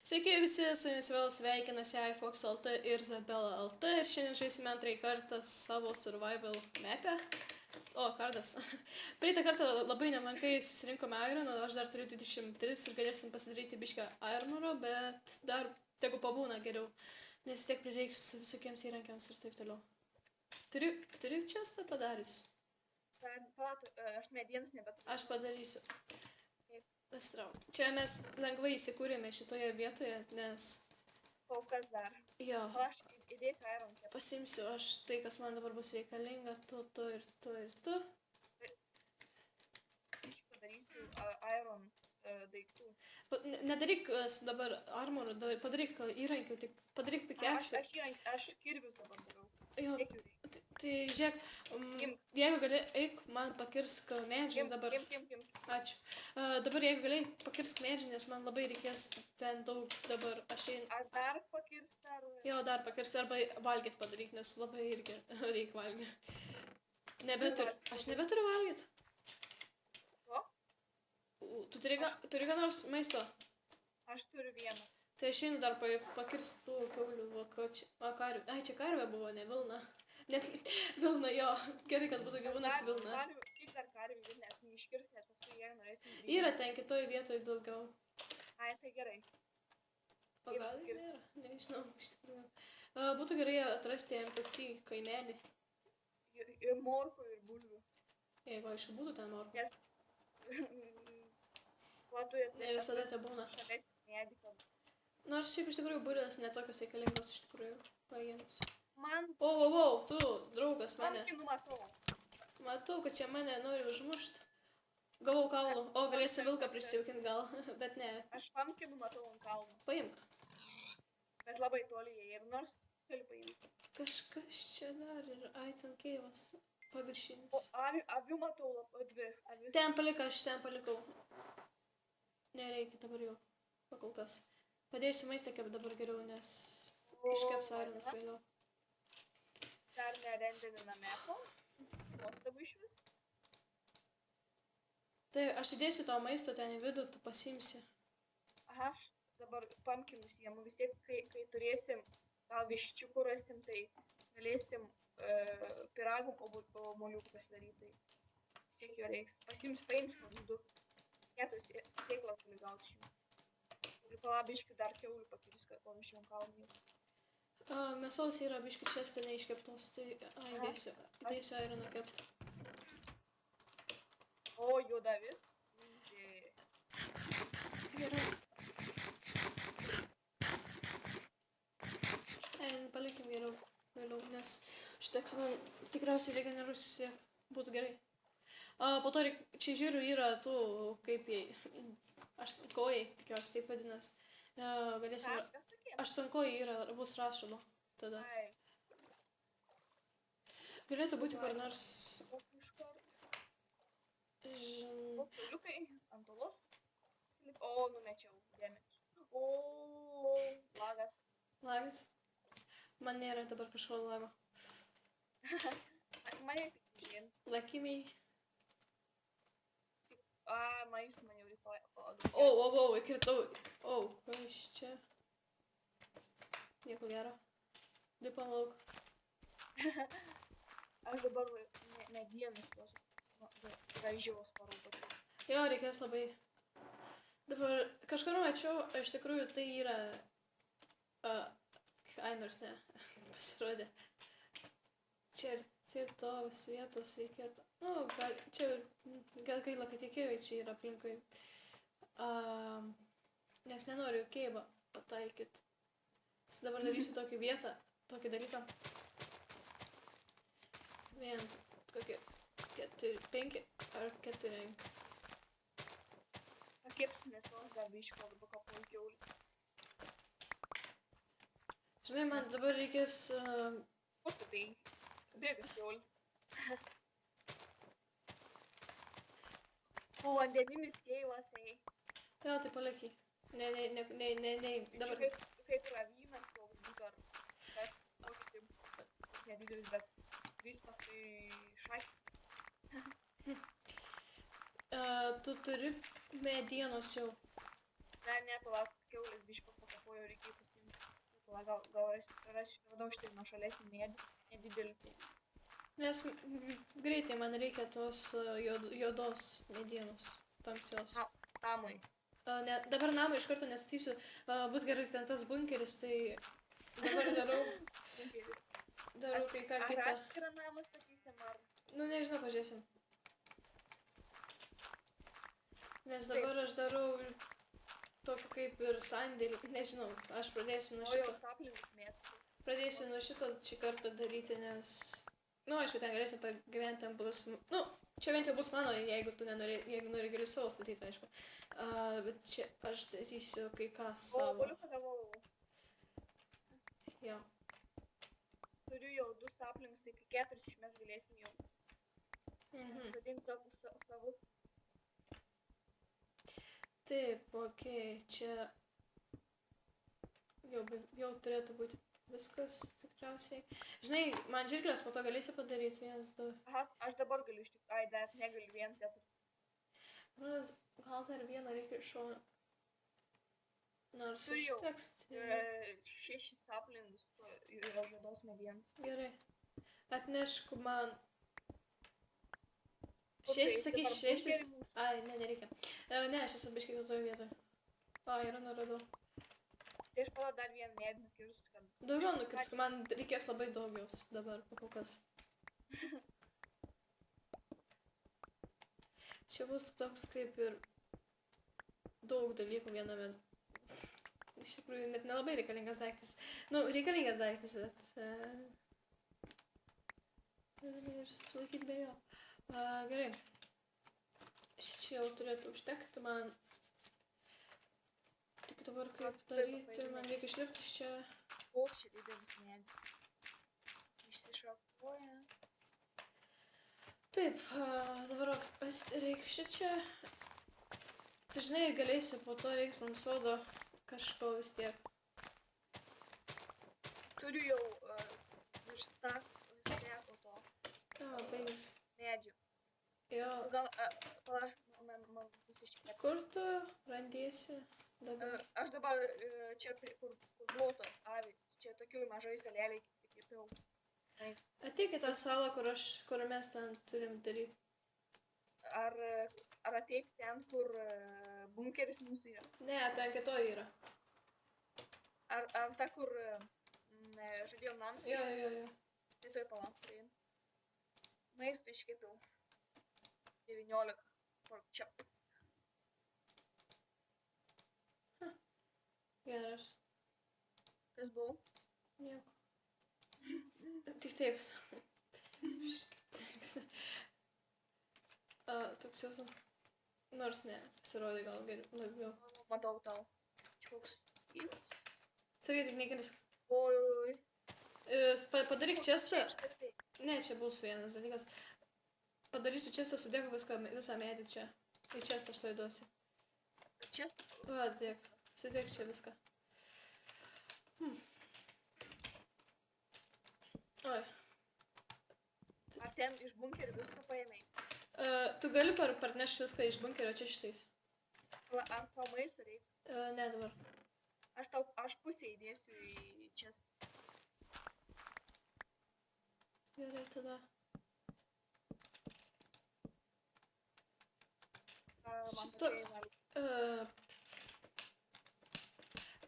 Sveiki visi, su jumis vėl sveikinasi iFox LT ir Zabela LT ir šiandien žaisime antrąjį kartą savo survival mapę. O, kardas. Praeitą kartą labai nemenkai susirinkome iron, o aš dar turiu 23 ir galėsim pasidaryti biškę armoro, bet dar tegu pabūna geriau, nes tiek prireiks visokiems įrankiams ir taip toliau. Turiu čestą padarius. Palauk, aš medienos nebeturiu. Aš padarysiu. Astrau. Čia mes lengvai įsikūrėme šitoje vietoje, nes... Kol kas dar. Jo. Aš įdėsiu iron čia. Pasimsiu aš tai, kas man dabar bus reikalinga, tu ir tu ir tu. Aš padarysiu iron daiktų. Nedaryk dabar armorų, padaryk įrankių, tik padaryk pikeksų. Aš kirvius dabar darau. Jo, tai žiūrėk, jeigu gali, eik, man pakirsk medžių dabar. Ačiū. Dabar jeigu gali, pakirsk medžių, nes man labai reikės ten daug dabar. Aš dar pakirsk ar... Jo, dar pakirsk arba valgyt padaryk, nes labai irgi reikia valgyti. Aš nebeturiu valgyti. O? Tu turi ką nors maisto? Aš turiu vieną. Tai aš einu dar pakirst tų kiaulių vokočių. Karvių. Ai, čia karvė buvo, ne vilna. Ne vilna, jo. Gerai, kad būtų gyvūnas vilna. Tik dar karvių, nes neiškirs, nes paskui jie norėsim... Yra ten kitoj vietoj daugiau. Ai, tai gerai. O gal ir nėra? Nežinau, iš tikrųjų. Būtų gerai atrasti NPC kaimelį. Ir morkų, ir bulvių. Jeigu aišku būtų ten morkų. Ne visada te būna. Nors šiaip iš tikrųjų bulvės netokios reikalingos iš tikrųjų paėmus. O, tu, draugas mane. Matau, kad čia mane nori užmušti. Gavau kaulų. O, galėsi vilką prisijaukinti gal, bet ne. Aš pumpkinų matau ant kalno. Paimk. Bet labai toli jie ir nors gali paimti. Kažkas čia dar ir item keivas paviršinis. O, avių matau dvi. Ten palikau. Nereikia dabar jau. Pakol kas. Padėsiu maistą kep dabar geriau, nes iškeps ironas vėliau. Dar nerendinina mepo. Nuostabu iš vis. Tai aš įdėsiu to maisto ten į vidų, tu pasiimsi. Aha, aš dabar pumpkinus jiem. Vis tiek, kai turėsim, gal viščiukų rasim, tai galėsim piragų moliukų pasidaryti. Vis tiek jo reiks. Paimsiu kokius 2. 4 sėklas gali gauti šimą. Ir palabiškių dar kiaulių pakiris, kad pamiščiau kalnį. Mėsos yra biškių čestė neiškeptos, tai įdėsiu ironą kept. O, juodavis. Gerai. Palikim geriau vėliau, nes šiteks man tikriausiai regenerusi būtų gerai. Po to čia žiūriu yra tų, kaip jai, aštunkojai, tikriausiai taip vadinas. Galėsim, aštunkojai yra, bus rašoma tada. Galėtų būti kur nors... Liukai, ant olos. O, numečiau dėmesį. O, lagas. Lagas? Man nėra dabar kažko lago. Mane tik žin. Lakimiai. Maistų man jau reikia. Įkritau. Kas čia? Nieko gero. Lipam lauk. Aš dabar medienos tos gražios parūpatu. Jo, reikės labai. Dabar kažkur mačiau, iš tikrųjų tai yra... nors ne, pasirodė. Čia ir tos vietos reikėtų. Gal gaila, kad tie keiviai čia yra aplinkui. Nes nenoriu keivą pataikyti. Dabar darysiu tokį vietą, tokį dalyką. 1, kokie 4, 5 ar 4. Pakepsiu mėsos dar biško, dabar kapuoju kiaulis. Žinai, man dabar reikės... Kur tu bėgi? Bėgas kiaulis. O, vandeninis keivas, ei. Jo, tai paliky. Ne, dabar... Kaip yra vynas, koks būtų ar kas, koks taip nedidelis, bet trys paskui šakis. Tu turi medienos jau. Ne, palauk, kiaulės biško pakapau. reikia pasiimti. Gal radau štai nuo šalesnį medį, nedidelį. Nes greitai man reikia tos juodos medienos, tamsios. Namui. Ne, dabar namą iš karto nestatysiu, bus gerai ten tas bunkeris, tai dabar darau kai ką Ar kitą. atskirą namą statysim, ar... Nu, nežinau, pažiūrėsim. Nes dabar aš darau tokį kaip ir sandėlį, nežinau, aš pradėsiu nuo šito. Saplingus mėgstu. Pradėsiu nuo šito šį kartą daryti, nes... Nu, aišku, ten galėsim pagyventi, ten bus... Nu, čia bent jau bus mano, jeigu tu nenori, jeigu nori gali savo statyti, aišku. Bet čia aš darysiu kai ką savo. O, boliuką gavau. Jo. Turiu jau 2 saplingus, tai kai 4 iš mes galėsim jau. Sadinti savus. Taip, okei, čia jau turėtų būti viskas tikriausiai. Žinai, man žirklės po to galėsi padaryti, 1, 2. Aha, aš dabar galiu iš tikrųjų. Ai, dar negaliu 1, 4. Gal dar vieną reikia iš šono. Nors Turiu užteks. 6 saplingus juodos medienos. Gerai. Atnešk man. 6, sakys 6. Ai, nereikia. Ne, aš esu biškai kitoje vietoje. Yra nuradau. Tai aš pala dar vieną medį nukirsiu, kad... Daugiau nukirsk, man reikės labai daug jos dabar, pakokas. Čia bus toks kaip ir daug dalykų viename. Iš tikrųjų, net nelabai reikalingas daiktas. Nu, reikalingas daiktas, bet... Ir susilaikyti be jo. Gerai. Čia jau turėtų užtekti man. Tik dabar kaip daryti, man reikia išlipti iš čia. Koks čia didelis medis. Išsišakoja. Taip, dabar reikia šičia. Tai žinai, galėsiu, po to reiks man sodo kažko vis tiek. Turiu jau virš steko to. Baigus. Medžių. Jo. Gal, man bus iškėpti. Kur tu randiesi dabar? Aš dabar čia, kur blotos avys, čia tokių mažai salėliai kėpiau. Ateik į tą salą, kur mes ten turim daryti. Ar ateik ten, kur bunkeris mūsų yra? Ne, ten kito yra. Ar ta, kur žadėjom namą? Jo. Tai toj palauk priein. Maistą iškėpiau. 19 pork chop. Geras. Kas buvo? Nieko. Tik taip. Toks jausmas. Nors ne, pasirodė gal geriau, labiau. Matau tau. Koks įnas. Sakai, tik nekris. Oi. Padaryk čestą. Ne, čia bus vienas dalykas. Padarysiu čestą, sudėk visą medį čia. Į čestą aš to įduosiu. Čestą? Va, dėk. Sudėk čia viską. Oi. Ar ten iš bunkerio viską paėmei? Tu gali parnešti viską iš bunkerio čia šitais. Ar tau maisto reikia? Ne dabar. Aš pusę įdėsiu į čestą. Gerai, tada. Toks.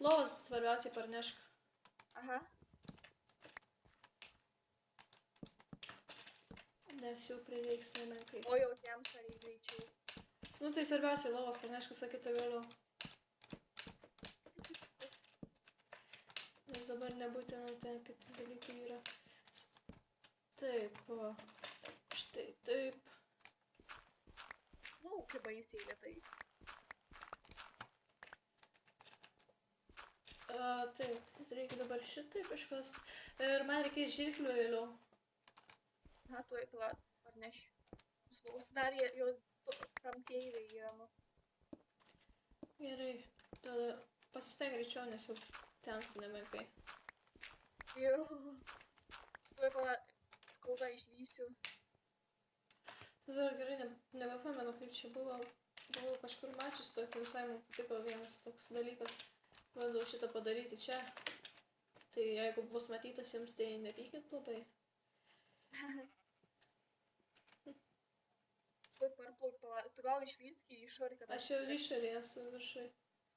Lovas svarbiausiai parnešk. Aha. Nes jau prireiks nemenkai. O jau temsta reikia greičiau. Nu tai svarbiausiai lovas parnešk, visą kitą vėliau. Nes dabar nebūtina ten kiti dalykai yra. Taip, o. Štai taip. Nu, kaip baisiai lėtai. Taip, reikia dabar šitaip iškast. Ir man reikės žirklių vėliau. Na, tuoj parnešiu. Dar jos tam keiviai yra, nu. Gerai, tada pasisteng greičiau, nes jau temsta nemenkai. Jo. Tuoj kol dar išlysiu. Dar gerai, nebepamenu kaip čia buvo. Buvau kažkur mačius tokį, visai man patiko vienas toks dalykas. Va pradedu šitą padaryti čia. Tai jeigu bus matytas jums, tai nepykit labai. Tuoj parplauk, tu gal išlįski į išorį, kad... Aš jau išorėje esu viršui.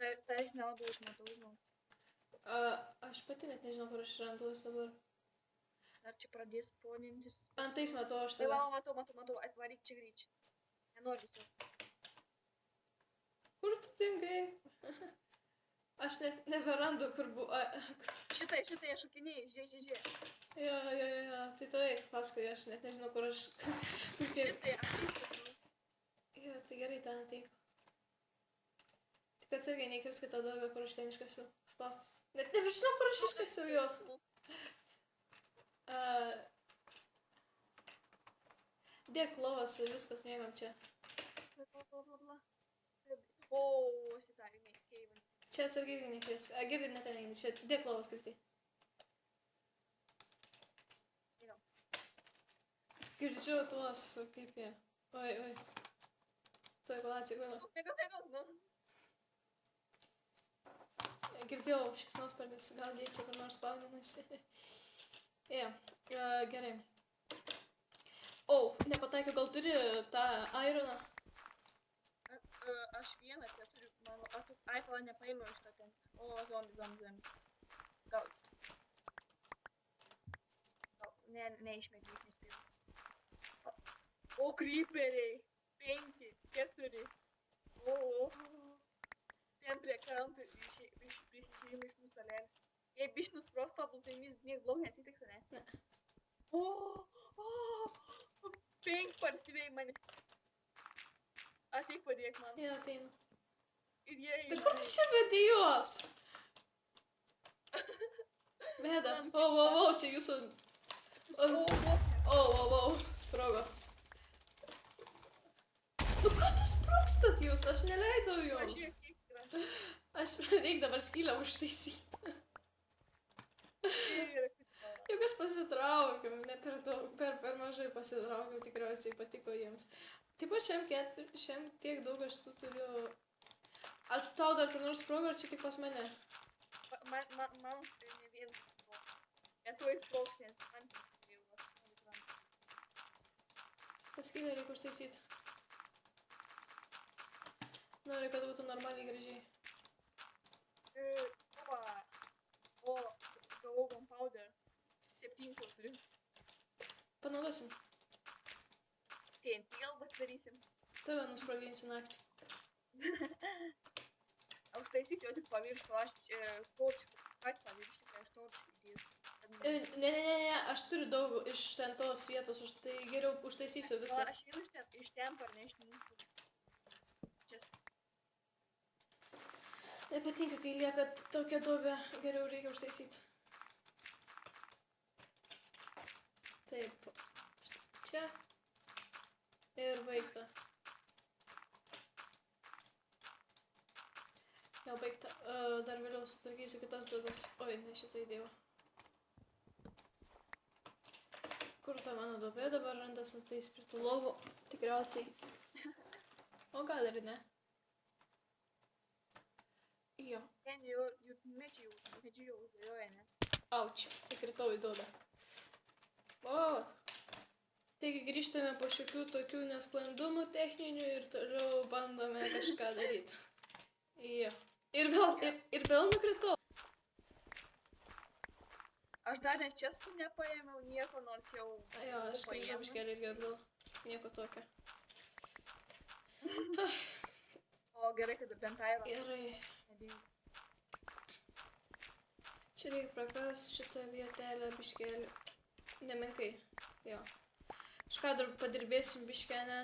Tai aš nelabai užmatau, žinau. Aš pati net nežinau, kur aš randuosi dabar. Ar čia pradės ponintis? Antais matau aš Tai tave. matau, atvaryk čia greičiai. Nenoriu tiesiog. Kur tu dingai? Aš net neberandu, kur buvo. Šitai šokinėjai, žiūrėk. Jo, tai tu eik paskui, aš net nežinau, kur aš... Kur tie... Šitai, aš Jo, tai gerai, ten ateik. Tik atsargiai neįkirskit tą duobę, kur aš ten iškasiu spastus. Net nebežinau, kur aš iškasiu jo. Dėk lovas, viskas mėgam čia. O, šitai, Keivan. Čia atsargiai neįkirsk. Girdit, net ten eini. Čia dėk lovas greitai. Girdžiu tuos, kaip jie. Oi. Tuoj, palauk. Nu. Girdėjau šikšnosparnius, gal jie čia kur nors spauninasi. Gerai. Nepataikiau, gal turi tą ironą? Aš vieną turiu, mano, tu iPhone nepaėmiau iš to ten. O, zombi. Gal, neišmėgink, nespėjau. O, creeperiai. 5, 4. O. Ten prie krantų išėjimai iš mūsų salėlis. Jei biškį nusprost paplautai, niek blog neatsitiks, ne? Ne. O. 5 parsiveja mane. Ateik padėk man. Jo, ateinu. Ir jie... Tai kur tu čia vedi juos? Veda. Čia jūsų... Sprogo. Nu ką tu sprogstat jūs? Aš neleidau jums. Aš reik dabar skylę užtaisyti. Juk aš pasitraukiau, ne per daug, per mažai pasitraukiau, tikriausiai patiko jiems. Taip aš šiam tiek daug aš tu turiu... Tau dar kur nors sprogo, ar čia tik pas mane? Man tai ne vien sprogo. Tuoj sprogs, nes man jau aš. Tą skylę reikia užtaisyti. Noriu, kad būtų normaliai gražiai. O, gavau gunpowder. 7 jau turiu. Panaudosim. TNT gal pasidarysim. Tave nusproginsiu naktį. Užtaisysiu jau tik paviršių, aš torčių. Kat paviršių, tai aš torčių įdėsiu. Ne, aš turiu daug iš ten tos vietos, tai geriau užtaisysiu visą. Aš jau iš ten parnešti mūsų. Nepatinka, kai lieka tokia duobė, geriau reikia užtaisyti. Taip, čia ir baigta. Jau baigta, dar vėliau sutvarkysiu kitas duobės. Oi, ne šitą įdėjau. Kur ta mano duobė dabar randasi, tai prie tų lovų tikriausiai. O gal ir ne. Jo. Ten jau medžiai uždėlioja, ne? Auč, įkritau į duobę. Taigi grįžtame po šiokių tokių nesklandumų techninių ir toliau bandome kažką daryti. Jo. Ir vėl nukritau. Aš dar net čestų nepaėmiau nieko, nors jau... Jo, aš grįžau biškelį irgi atgal. Nieko tokio. O gerai, kad bent airo. Gerai. Čia reikia prakas šitą vietelę biškelį. Nemenkai. Jo. Kažką dar padirbėsim biškelę.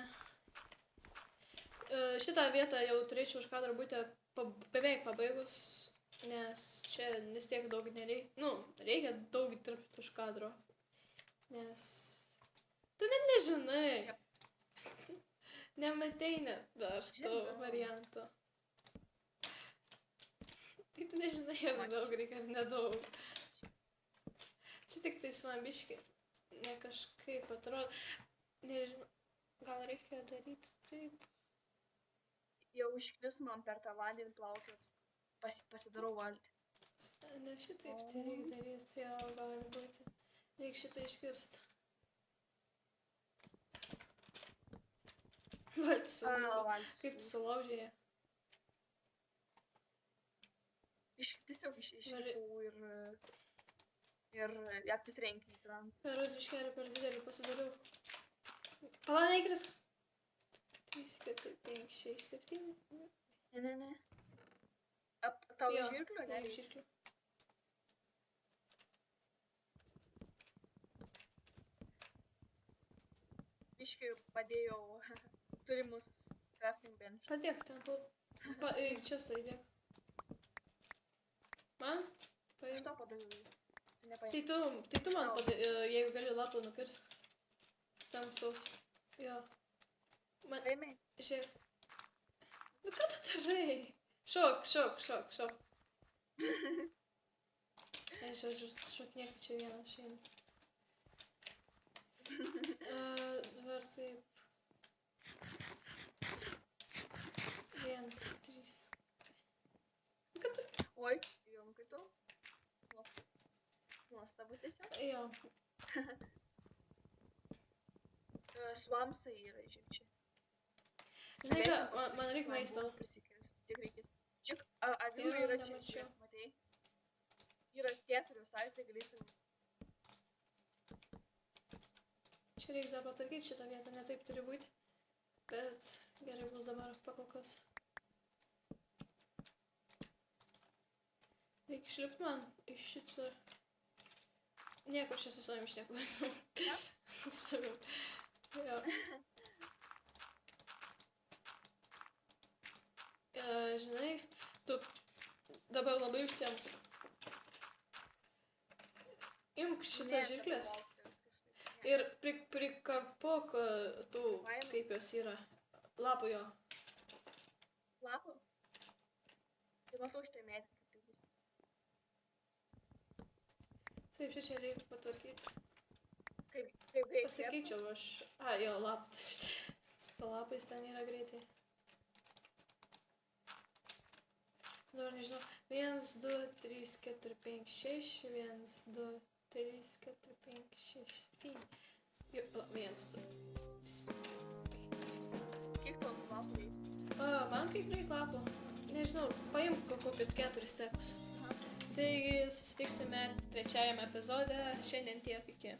Šitą vietą jau turėčiau už kadro būti beveik pabaigus. Nes čia vis tiek daug nereikia. Nu, reikia daug dirbti už kadro. Nes... Tu net nežinai. Nematei net dar to varianto. Tai tu nežinai, ar daug reikia, ar nedaug. Čia tik tais man biški ne kažkaip atrodo. Nežinau, gal reikia daryti taip. Jau užknis man per tą vandenį plaukiot. Pasidarau valtį. Ne šitaip, tai reikia daryti, jo, gali būti. Reikia šitą iškirsti. Valtis, kaip tu sulaužėjai? Tiesiog išlipau ir atsitrenkė į krantą. Per užkelį per didelį pasidariau. Pala, neįkrisk. 3, 4, 5, 6, 7. Ne. Tau iš žirklių, ne? Iš žirklių. Biškai padėjau turimus crafting bench. Padėk ten, čia stai dėk. Man? Aš tau padaviau. Tu nepaėmė. Tai tu man padėk, jeigu gali lapą nukirsk. Tam saus. Jo. Man... Paėmė. Žiūrėk. Nu ką tu darai? Šok. Aš šoknėkti čia vieną šeimą. Dabar taip. 1, 2, 3. Nu ką tu... Oi, jau nukritau. Nuostabu tiesiog. Jo. Swamsai yra žemčiai. Žinai ką, man reikia maisto. Prisikės. Tik reikės. Čik, avių yra čia, nemačiau. matei? Yra 4 saistai, galėtum. Čia reikia dar patarkyti šitą vietą, ne taip turi būti. Bet gerai bus dabar pakolkas. Reikia išlipti man iš šito. Nieko čia su savim šneku esu. Su savim. Jo. Žinai, tu dabar labai užsiemus. Imk šitą žirklės ir prikapok tų, kaip jos yra, lapų jo. Lapų? Tai matau šitą medį, kaip tai bus. Taip, čia reikia patvarkyti. Kaip greitai. Pasikeičiau aš. Jo, lapus. Su lapais ten yra greitai. Dabar nežinau. 1, 2, 3, 4, 5, 6. 1, 2, 3, 4, 5, 6, 7. 1, 2, 5. Kiek tonų lapų reikia? Man kiek reikia lapų? Nežinau, paimk kokius 4 stekus. Taigi susitiksime trečiajame epizode. Šiandien tiek, iki.